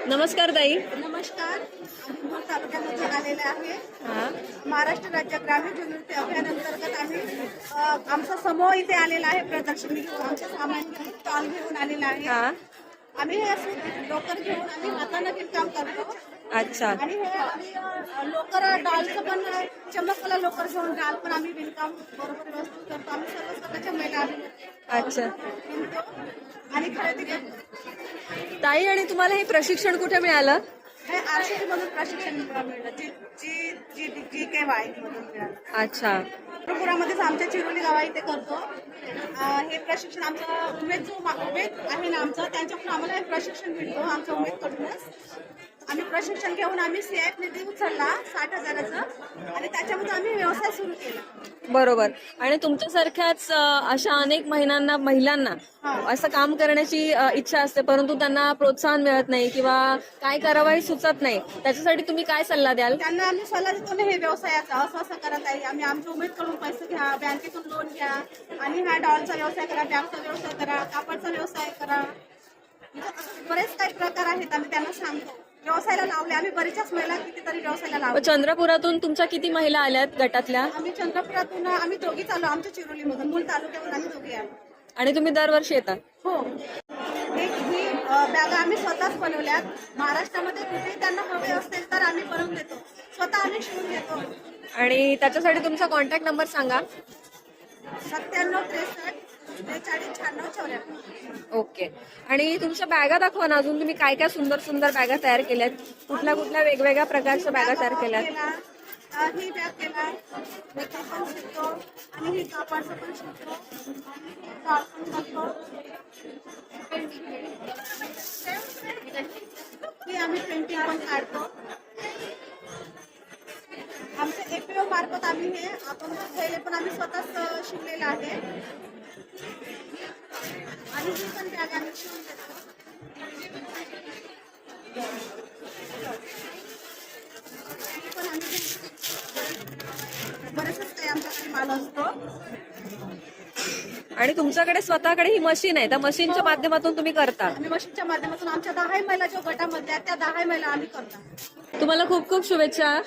नमस्कार ताई. नमस्कार. आम्ही भोर तालुक्यामध्ये आलेले आहे. हा. महाराष्ट्र राज्य ग्रामीण जनवृत्ती अभियानांतर्गत आम्ही आमचा समूह इथे आलेला आहे. प्रदर्शनी घेऊन आमचं सामान घेऊन स्टॉल घेऊन आलेला आहे. हा. आम्ही हे असे लोकर घेऊन आम्ही हाताने विणकाम करतो. अच्छा. आणि हे आम्ही लोकर डॉलचं पण चमकला लोकर घेऊन डाल पण आम्ही विणकाम बरोबर व्यवस्थित करतो. आम्ही सर्व स्वतःच्या महिला आम्ही अच्छा विणतो आणि खरेदी करतो. ताई, आणि तुम्हाला हे प्रशिक्षण कुठे मिळालं? हे आरसीटी मधून प्रशिक्षण मिळालं. जी के वाय मधून मिळालं. अच्छा. पुरामध्येच आमच्या चिरोली गावा इथे करतो. हे प्रशिक्षण आमचं उमेद आहे ना आमचं, त्यांच्याकडून आम्हाला हे प्रशिक्षण मिळतो. आमचं उमेदकडूनच आम्ही प्रशिक्षण घेऊन आम्ही सीआयएफ निधी उचलला 60,000चा आणि त्याच्यामध्ये आम्ही व्यवसाय सुरू केला. बरोबर. आणि तुमच्यासारख्याच अशा अनेक महिलांना असं काम करण्याची इच्छा असते, परंतु त्यांना प्रोत्साहन मिळत नाही किंवा काय करावं हे सुचत नाही. त्याच्यासाठी तुम्ही काय सल्ला द्याल? त्यांना आम्ही सल्ला देतो ना, हे व्यवसायाचा असं असं करत आहे. आम्ही आमच्या उमेदकडून पैसे घ्या, बँकेतून लोन घ्या आणि हा डॉलचा व्यवसाय करा, बॅगचा व्यवसाय करा, कापडचा व्यवसाय करा. बरेच काही प्रकार आहेत. आम्ही त्यांना सांगतो. व्यवसायाला लावले आम्ही बरेचशाच महिला कितीतरी व्यवसायाला लावले. चंद्रपुरातून तुमच्या किती महिला आल्यात गटातल्या? आम्ही चंद्रपुरातून आम्ही दोघी चालू, आमच्या चिरोलीमधून मूल तालुक्यातून आम्ही दोघी आलो. आणि तुम्ही दरवर्षी येता? हो. ही बॅगा आम्ही स्वतःच बनवल्यात. महाराष्ट्रामध्ये कुठेही त्यांना हवे असतील तर आम्ही बनवून देतो. स्वतः आम्ही शिवून देतो. आणि त्याच्यासाठी तुमचा कॉन्टॅक्ट नंबर सांगा. 97 63 46 96 94. ओके. आणि तुमच्या बॅगा दाखवा ना. अजून तुम्ही काय काय सुंदर सुंदर बॅगा तयार केल्यात. कुठल्या कुठल्या वेगवेगळ्या प्रकारच्या बॅगा तयार केल्यात? ही बॅग केला, मेकअप पण शिकतो आणि ही कापडचं पण शिकतो. ही आम्ही पेंटिंग पण काढतो. आमच्या एपीओ मार्फत आम्ही हे आपण पहिले पण आम्ही स्वतःच शिकलेलं आहे. आणि ही पण बॅग आम्ही शिवून देतो. पण आम्ही बरेचच काही आमच्याकडे माल असतो. आणि तुमच्याकडे स्वतःकडे ही मशीन आहे, त्या मशीनच्या माध्यमातून तुम्ही करता? आम्ही मशीनच्या माध्यमातून आमच्या 10 महिला जो गटामध्ये आहेत त्या 10 महिला आम्ही करतो. तुम्हाला खूप खूप शुभेच्छा.